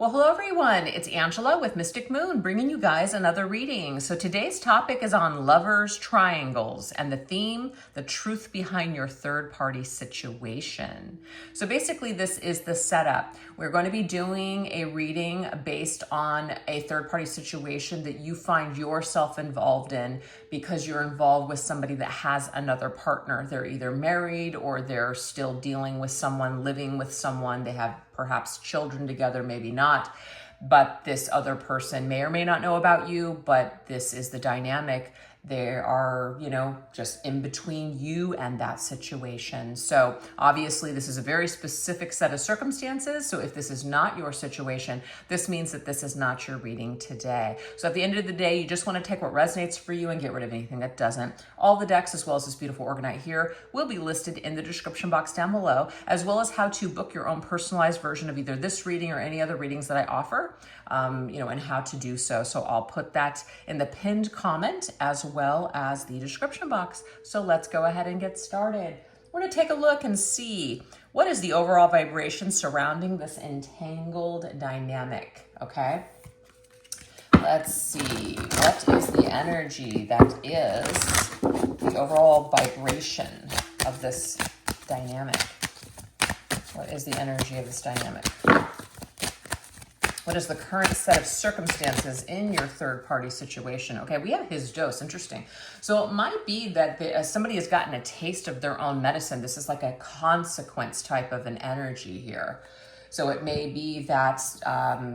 Well, hello everyone. It's Angela with Mystic Moon bringing you guys another reading. So today's topic is on lovers triangles and the theme, the truth behind your third party situation. So basically this is the setup. We're going to be doing a reading based on a third party situation that you find yourself involved in because you're involved with somebody that has another partner. They're either married or they're still dealing with someone, living with someone. They have perhaps children together, maybe not, but this other person may or may not know about you, but this is the dynamic. They are, just in between you and that situation. So obviously this is a very specific set of circumstances. So if this is not your situation, this means that this is not your reading today. So at the end of the day, you just want to take what resonates for you and get rid of anything that doesn't. All the decks, as well as this beautiful Orgonite here, will be listed in the description box down below, as well as how to book your own personalized version of either this reading or any other readings that I offer, and how to do so. So I'll put that in the pinned comment as well as the description box. So let's go ahead and get started. We're going to take a look and see what is the overall vibration surrounding this entangled dynamic, okay? Let's see, what is the energy that is the overall vibration of this dynamic? What is the energy of this dynamic? What is the current set of circumstances in your third party situation? Okay, we have his dose. Interesting. So it might be that somebody has gotten a taste of their own medicine. This is like a consequence type of an energy here. So it may be that,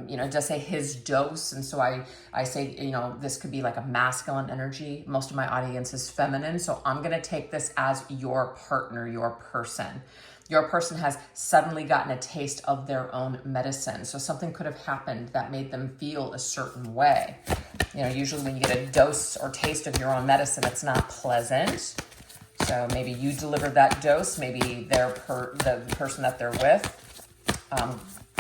it does say his dose. And so I say, this could be like a masculine energy. Most of my audience is feminine. So I'm going to take this as your partner, your person. Your person has suddenly gotten a taste of their own medicine. So something could have happened that made them feel a certain way. Usually when you get a dose or taste of your own medicine, it's not pleasant. So maybe you delivered that dose. Maybe the person that they're with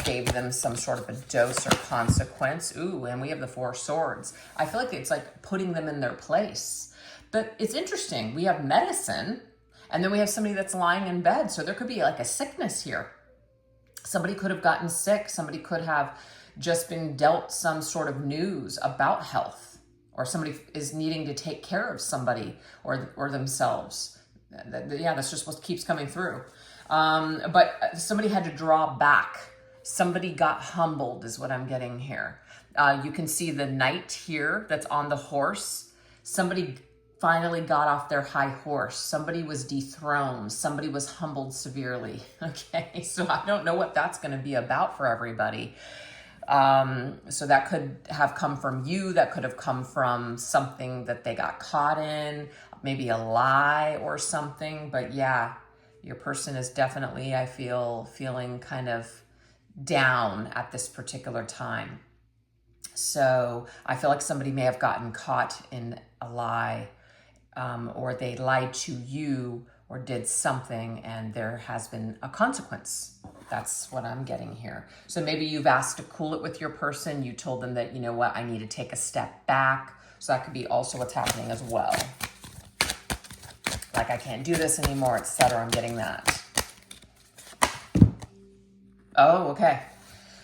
gave them some sort of a dose or consequence. Ooh, and we have the Four Swords. I feel like it's like putting them in their place. But it's interesting. We have medicine. And then we have somebody that's lying in bed. So there could be like a sickness here. Somebody could have gotten sick. Somebody could have just been dealt some sort of news about health, or somebody is needing to take care of somebody or themselves. Yeah, that's just what keeps coming through. But somebody had to draw back. Somebody got humbled is what I'm getting here. You can see the knight here that's on the horse. Somebody finally got off their high horse. Somebody was dethroned. Somebody was humbled severely. Okay, so I don't know what that's going to be about for everybody. So that could have come from you. That could have come from something that they got caught in, maybe a lie or something. But yeah, your person is definitely, I feel, feeling kind of down at this particular time. So I feel like somebody may have gotten caught in a lie. Or they lied to you or did something and there has been a consequence. That's what I'm getting here. So maybe you've asked to cool it with your person. You told them that, I need to take a step back. So that could be also what's happening as well. Like, I can't do this anymore, etc. I'm getting that. Oh, okay.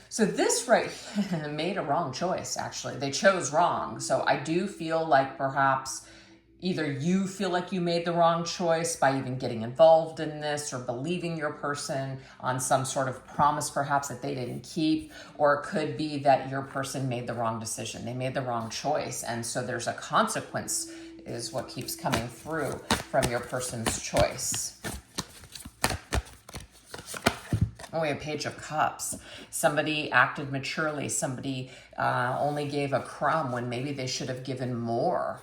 So this right here made a wrong choice, actually. They chose wrong. So I do feel like perhaps either you feel like you made the wrong choice by even getting involved in this or believing your person on some sort of promise perhaps that they didn't keep, or it could be that your person made the wrong decision. They made the wrong choice. And so there's a consequence is what keeps coming through from your person's choice. Oh, we have Page of Cups. Somebody acted maturely. Somebody only gave a crumb when maybe they should have given more.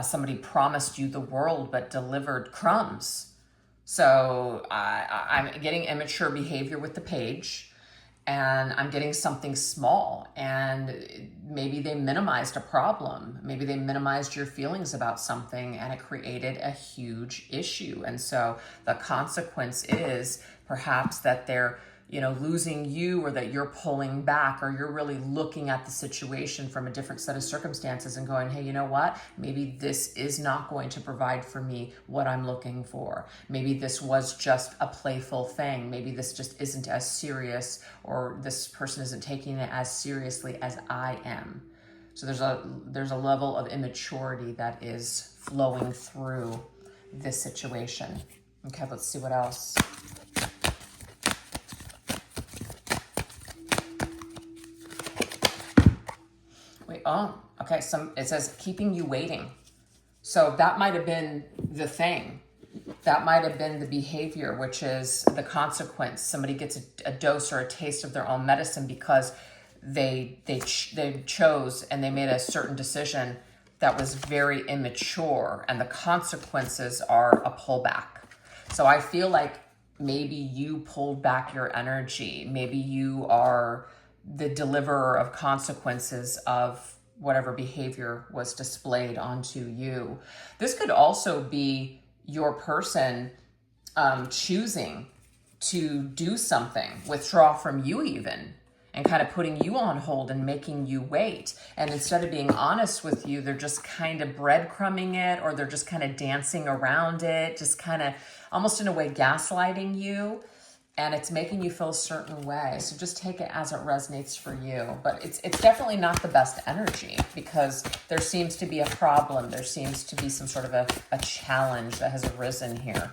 Somebody promised you the world but delivered crumbs. So I'm getting immature behavior with the page, and I'm getting something small, and maybe they minimized a problem. Maybe they minimized your feelings about something and it created a huge issue. And so the consequence is perhaps that they're losing you, or that you're pulling back, or you're really looking at the situation from a different set of circumstances and going, hey, you know what? Maybe this is not going to provide for me what I'm looking for. Maybe this was just a playful thing. Maybe this just isn't as serious, or this person isn't taking it as seriously as I am. So there's a level of immaturity that is flowing through this situation. Okay, let's see what else. Wait, oh, okay, it says keeping you waiting. So that might have been the thing. That might have been the behavior, which is the consequence. Somebody gets a dose or a taste of their own medicine because they chose and they made a certain decision that was very immature, and the consequences are a pullback. So I feel like maybe you pulled back your energy. Maybe you are the deliverer of consequences of whatever behavior was displayed onto you. This could also be your person choosing to do something, withdraw from you even, and kind of putting you on hold and making you wait. And instead of being honest with you, they're just kind of breadcrumbing it, or they're just kind of dancing around it, just kind of almost in a way gaslighting you. And it's making you feel a certain way. So just take it as it resonates for you. But it's definitely not the best energy, because there seems to be a problem. There seems to be some sort of a challenge that has arisen here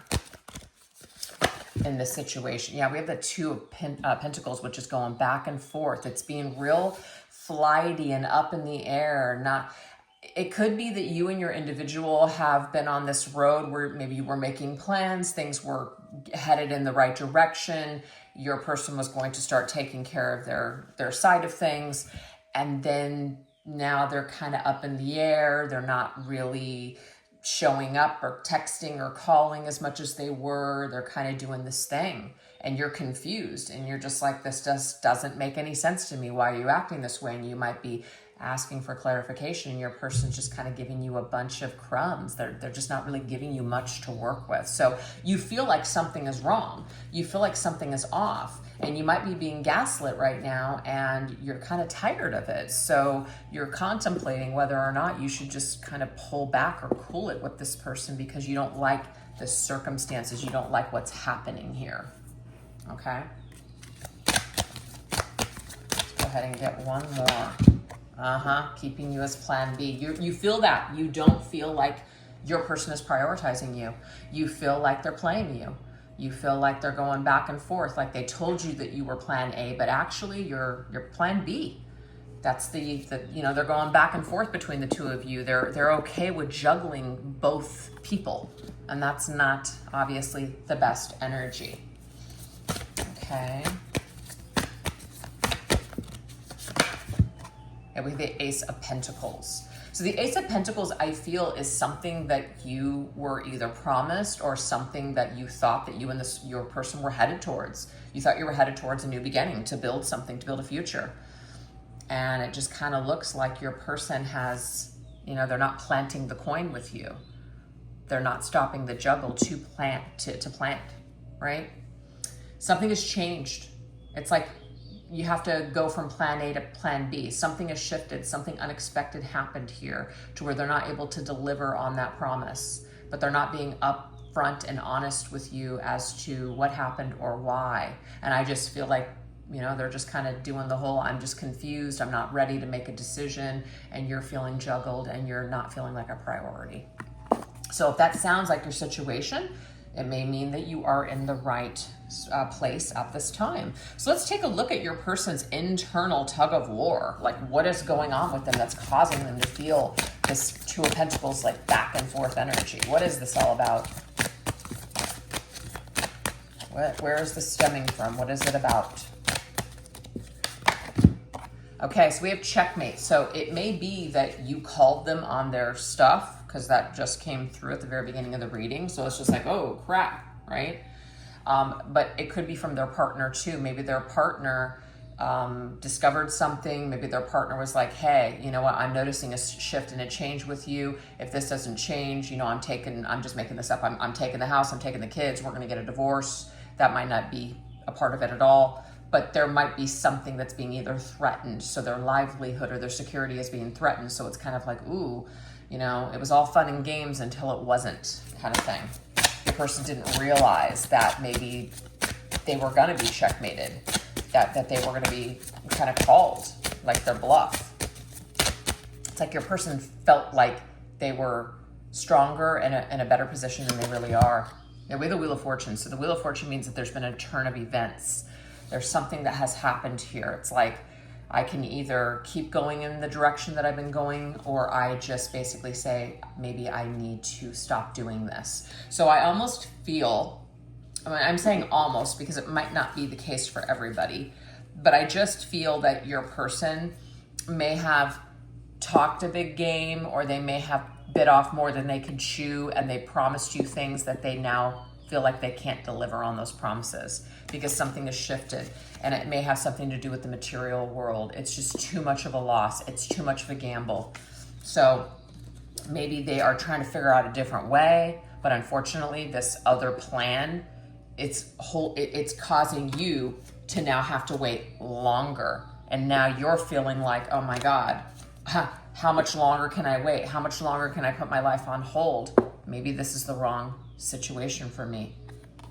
in this situation. Yeah, we have the Two of Pentacles, which is going back and forth. It's being real flighty and up in the air. It could be that you and your individual have been on this road where maybe you were making plans, things were headed in the right direction, your person was going to start taking care of their side of things, and then now they're kind of up in the air. They're not really showing up or texting or calling as much as they were. They're kind of doing this thing, and you're confused, and you're just like, this doesn't make any sense to me. Why are you acting this way? And you might be asking for clarification, and your person's just kind of giving you a bunch of crumbs. They're just not really giving you much to work with. So you feel like something is wrong. You feel like something is off, and you might be being gaslit right now, and you're kind of tired of it. So you're contemplating whether or not you should just kind of pull back or cool it with this person, because you don't like the circumstances. You don't like what's happening here. Okay? Let's go ahead and get one more. Keeping you as plan B. You feel that. You don't feel like your person is prioritizing you. You feel like they're playing you. You feel like they're going back and forth, like they told you that you were plan A, but actually you're plan B. That's they're going back and forth between the two of you. They're okay with juggling both people, and that's not obviously the best energy. Okay. And we have the Ace of Pentacles. So the Ace of Pentacles, I feel, is something that you were either promised, or something that you thought that you and your person were headed towards. You thought you were headed towards a new beginning, to build something, to build a future. And it just kind of looks like your person has, they're not planting the coin with you. They're not stopping the juggle to plant, right? Something has changed. It's like you have to go from plan A to plan B. Something has shifted. Something unexpected happened here, to where they're not able to deliver on that promise, but they're not being upfront and honest with you as to what happened or why. And I just feel like, they're just kind of doing the whole, I'm just confused, I'm not ready to make a decision, and you're feeling juggled, and you're not feeling like a priority. So if that sounds like your situation, it may mean that you are in the right place at this time. So let's take a look at your person's internal tug of war. Like, what is going on with them that's causing them to feel this Two of Pentacles, like back and forth energy? What is this all about? Where is this stemming from? What is it about? Okay, so we have checkmate. So it may be that you called them on their stuff, because that just came through at the very beginning of the reading. So it's just like, oh crap, right? But it could be from their partner too. Maybe their partner discovered something. Maybe their partner was like, hey, you know what? I'm noticing a shift and a change with you. If this doesn't change, I'm just making this up. I'm taking the house, I'm taking the kids. We're going to get a divorce. That might not be a part of it at all. but there might be something that's being either threatened. So their livelihood or their security is being threatened. So it's kind of like, ooh, you know, it was all fun and games until it wasn't, kind of thing. The person didn't realize that maybe they were going to be checkmated, that they were going to be kind of called, like their bluff. It's like your person felt like they were stronger and in a better position than they really are. Yeah, we have the Wheel of Fortune. So the Wheel of Fortune means that there's been a turn of events. There's something that has happened here. It's like I can either keep going in the direction that I've been going, or I just basically say, maybe I need to stop doing this. So I almost feel, I mean, I'm saying almost because it might not be the case for everybody, but I just feel that your person may have talked a big game, or they may have bit off more than they could chew, and they promised you things that they now feel like they can't deliver on those promises because something has shifted, and it may have something to do with the material world. It's just too much of a loss. It's too much of a gamble. So maybe they are trying to figure out a different way, but unfortunately this other plan, it's causing you to now have to wait longer. And now you're feeling like, oh my God, how much longer can I wait? How much longer can I put my life on hold? Maybe this is the wrong situation for me.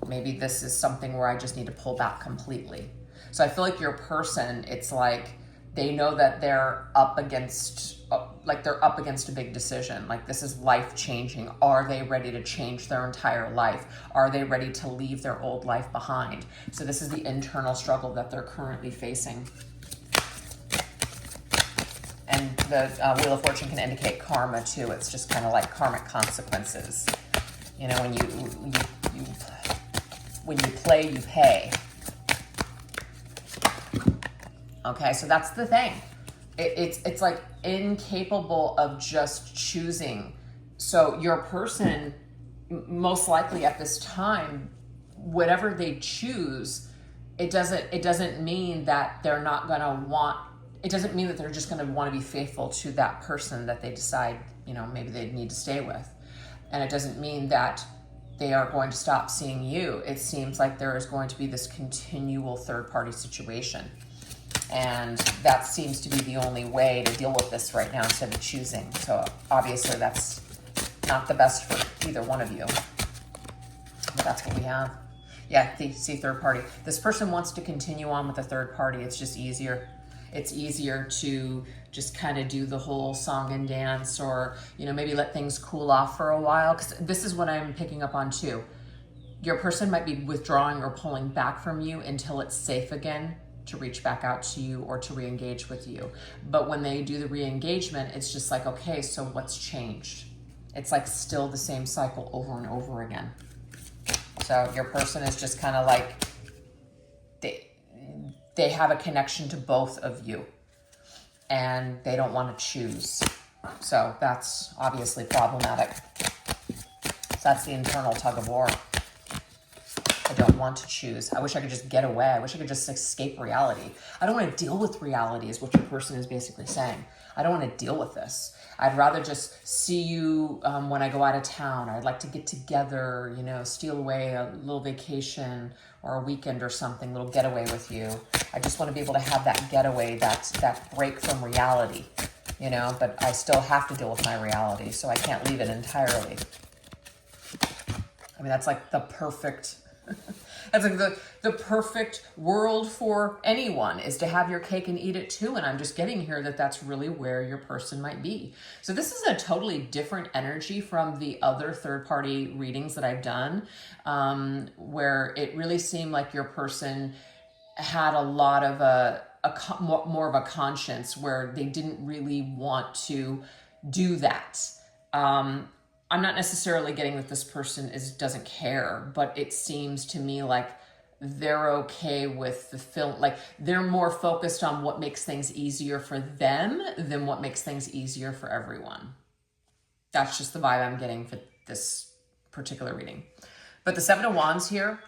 Maybe this is something where I just need to pull back completely. So I feel like your person, it's like they know that they're up against a big decision. Like this is life changing. Are they ready to change their entire life? Are they ready to leave their old life behind? So this is the internal struggle that they're currently facing. And the Wheel of Fortune can indicate karma too. It's just kind of like karmic consequences. You know, when you play, you pay. Okay, so that's the thing. It's like incapable of just choosing. So your person, most likely at this time, whatever they choose, it doesn't mean that they're not going to want. It doesn't mean that they're just going to want to be faithful to that person that they decide, you know, maybe they need to stay with. And it doesn't mean that they are going to stop seeing you. It seems like there is going to be this continual third-party situation. And that seems to be the only way to deal with this right now instead of choosing. So obviously that's not the best for either one of you. But that's what we have. Yeah, see third party. This person wants to continue on with a third party. It's just easier. It's easier to just kind of do the whole song and dance, or, you know, maybe let things cool off for a while. Because this is what I'm picking up on too. Your person might be withdrawing or pulling back from you until it's safe again to reach back out to you or to re-engage with you. But when they do the re-engagement, it's just like, okay, so what's changed? It's like still the same cycle over and over again. So your person is just kind of like, they have a connection to both of you and they don't want to choose. So that's obviously problematic. So that's the internal tug of war. I don't want to choose. I wish I could just get away. I wish I could just escape reality. I don't want to deal with reality is what your person is basically saying. I don't want to deal with this. I'd rather just see you when I go out of town. I'd like to get together, you know, steal away a little vacation or a weekend or something, little getaway with you. I just want to be able to have that getaway, that break from reality, you know, but I still have to deal with my reality, so I can't leave it entirely. I mean, that's like the perfect... That's like the perfect world for anyone, is to have your cake and eat it too. And I'm just getting here that that's really where your person might be. So this is a totally different energy from the other third-party readings that I've done, where it really seemed like your person had a lot of more of a conscience, where they didn't really want to do that. I'm not necessarily getting that this person doesn't care, but it seems to me like they're okay with the film. Like they're more focused on what makes things easier for them than what makes things easier for everyone. That's just the vibe I'm getting for this particular reading. But the Seven of Wands here,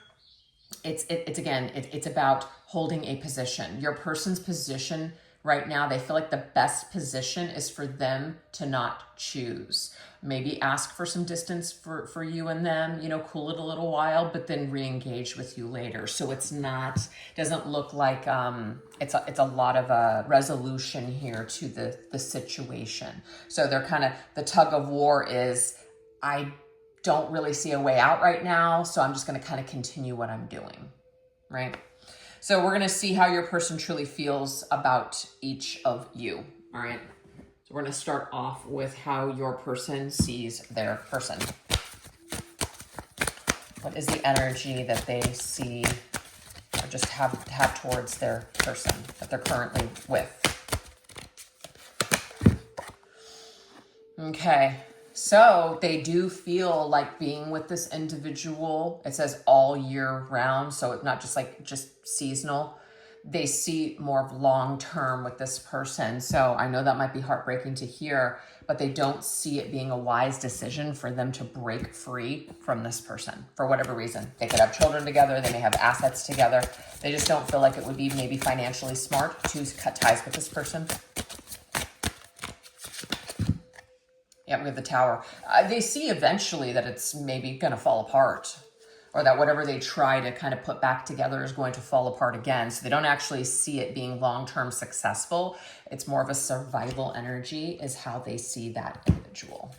it's about holding a position. Your person's position right now, they feel like the best position is for them to not choose. Maybe ask for some distance for you and them, cool it a little while, but then re-engage with you later. So it's not, doesn't look like it's a lot of a resolution here to the situation. So they're kind of, the tug of war is, I don't really see a way out right now, so I'm just going to kind of continue what I'm doing, right? So we're going to see how your person truly feels about each of you, all right? So we're going to start off with how your person sees their person. What is the energy that they see or just have towards their person that they're currently with? Okay. So they do feel like being with this individual, it says all year round, so it's not just seasonal. They see more of long-term with this person. So I know that might be heartbreaking to hear, but they don't see it being a wise decision for them to break free from this person for whatever reason. They could have children together. They may have assets together. They just don't feel like it would be maybe financially smart to cut ties with this person. Yeah, we have the Tower. They see eventually that it's maybe going to fall apart, or that whatever they try to kind of put back together is going to fall apart again. So they don't actually see it being long-term successful. It's more of a survival energy is how they see that individual.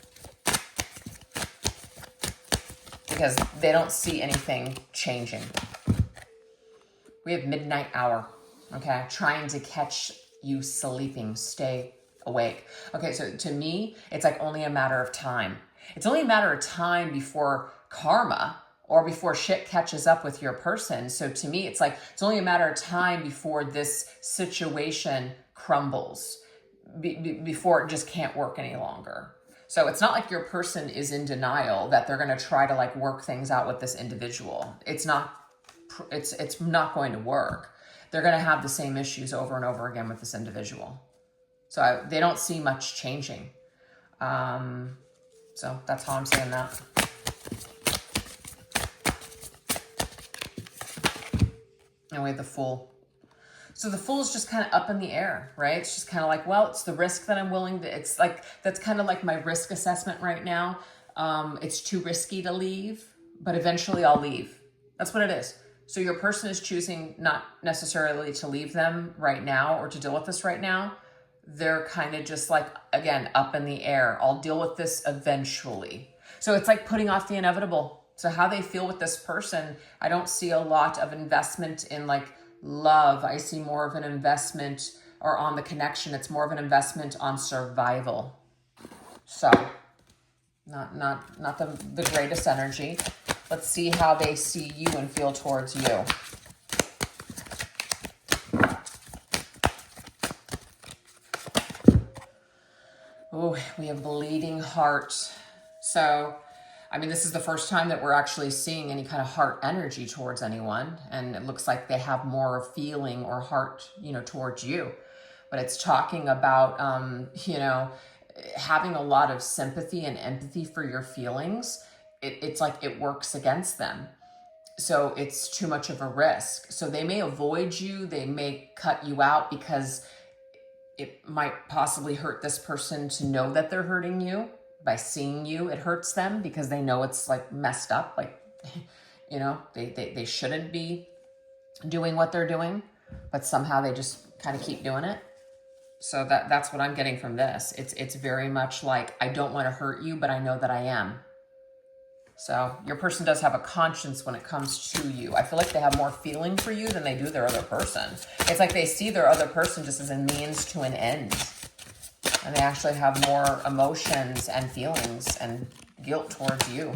Because they don't see anything changing. We have midnight hour, okay? Trying to catch you sleeping. Stay awake. Okay, so to me, it's like only a matter of time. It's only a matter of time before karma or before shit catches up with your person. So to me, it's like it's only a matter of time before this situation crumbles, before it just can't work any longer. So it's not like your person is in denial that they're going to try to like work things out with this individual. It's not going to work. They're going to have the same issues over and over again with this individual. So they don't see much changing. So that's how I'm saying that. And we have the Fool. So the Fool is just kind of up in the air, right? It's just kind of like, well, it's the risk that I'm willing to, it's like, that's kind of like my risk assessment right now. It's too risky to leave, but eventually I'll leave. That's what it is. So your person is choosing not necessarily to leave them right now or to deal with this right now. They're kind of just like, again, up in the air. I'll deal with this eventually. So it's like putting off the inevitable. So how they feel with this person, I don't see a lot of investment in like love. I see more of an investment or on the connection. It's more of an investment on survival. So not the greatest energy. Let's see how they see you and feel towards you. Oh, we have bleeding heart. So, I mean, this is the first time that we're actually seeing any kind of heart energy towards anyone. And it looks like they have more feeling or heart, towards you. But it's talking about, having a lot of sympathy and empathy for your feelings. It's like it works against them. So it's too much of a risk. So they may avoid you. They may cut you out because it might possibly hurt this person to know that they're hurting you. By seeing you, it hurts them because they know it's like messed up. Like, they shouldn't be doing what they're doing, but somehow they just kind of keep doing it. So that's what I'm getting from this. It's very much like, I don't want to hurt you, but I know that I am. So your person does have a conscience when it comes to you. I feel like they have more feeling for you than they do their other person. It's like they see their other person just as a means to an end. And they actually have more emotions and feelings and guilt towards you.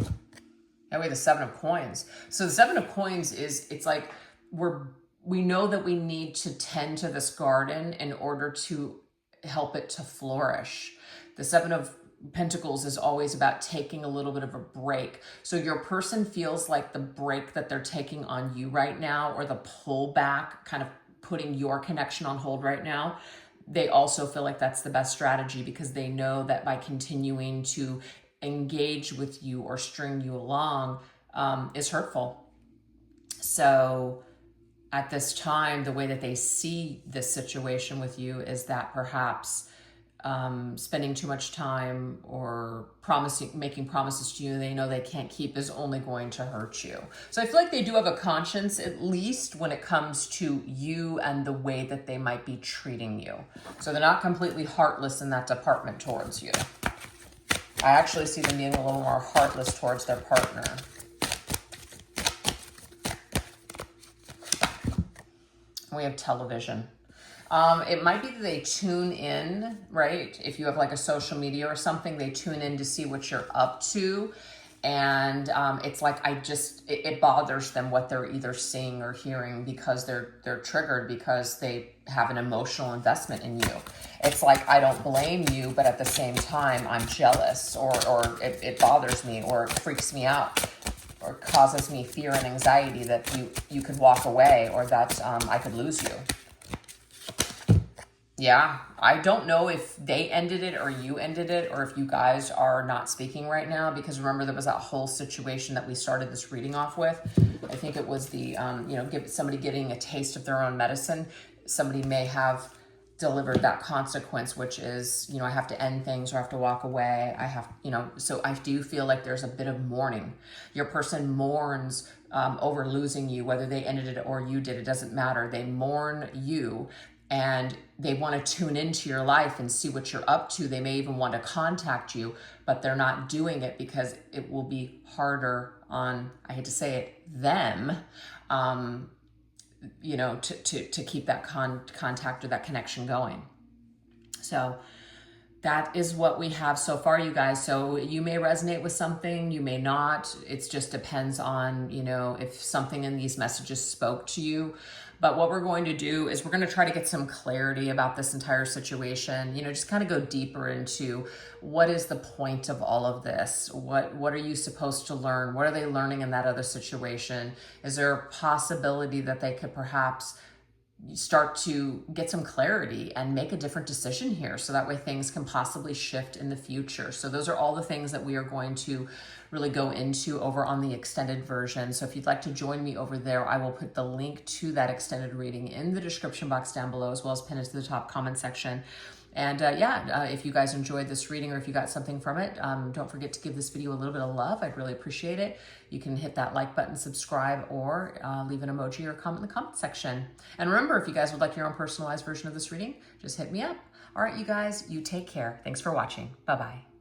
That way, the Seven of Coins. So the Seven of Coins is, it's like we know that we need to tend to this garden in order to help it to flourish. The Seven of Pentacles is always about taking a little bit of a break. So your person feels like the break that they're taking on you right now, or the pullback, kind of putting your connection on hold right now, they also feel like that's the best strategy because they know that by continuing to engage with you or string you along is hurtful. So at this time, the way that they see this situation with you is that perhaps spending too much time or making promises to you they know they can't keep is only going to hurt you. So I feel like they do have a conscience, at least when it comes to you and the way that they might be treating you. So they're not completely heartless in that department towards you. I actually see them being a little more heartless towards their partner. We have television. It might be that they tune in, right? If you have like a social media or something, they tune in to see what you're up to. And it's like, it bothers them what they're either seeing or hearing because they're triggered because they have an emotional investment in you. It's like, I don't blame you, but at the same time, I'm jealous or it bothers me or it freaks me out or causes me fear and anxiety that you could walk away or that I could lose you. Yeah, I don't know if they ended it or you ended it or if you guys are not speaking right now, because remember there was that whole situation that we started this reading off with. I think it was the, somebody getting a taste of their own medicine. Somebody may have delivered that consequence, which is, I have to end things or I have to walk away. So I do feel like there's a bit of mourning. Your person mourns over losing you, whether they ended it or you did, it doesn't matter. They mourn you. And they want to tune into your life and see what you're up to. They may even want to contact you, but they're not doing it because it will be harder on, I hate to say it, them, to keep that contact or that connection going. So that is what we have so far, you guys. So you may resonate with something, you may not. It just depends on, if something in these messages spoke to you. But what we're going to do is we're going to try to get some clarity about this entire situation, just kind of go deeper into what is the point of all of this? What are you supposed to learn? What are they learning in that other situation? Is there a possibility that they could perhaps start to get some clarity and make a different decision here so that way things can possibly shift in the future? So those are all the things that we are going to really go into over on the extended version. So if you'd like to join me over there, I will put the link to that extended reading in the description box down below, as well as pin it to the top comment section. And if you guys enjoyed this reading or if you got something from it, don't forget to give this video a little bit of love. I'd really appreciate it. You can hit that like button, subscribe, or leave an emoji or a comment in the comment section. And remember, if you guys would like your own personalized version of this reading, just hit me up. All right, you guys, you take care. Thanks for watching. Bye-bye.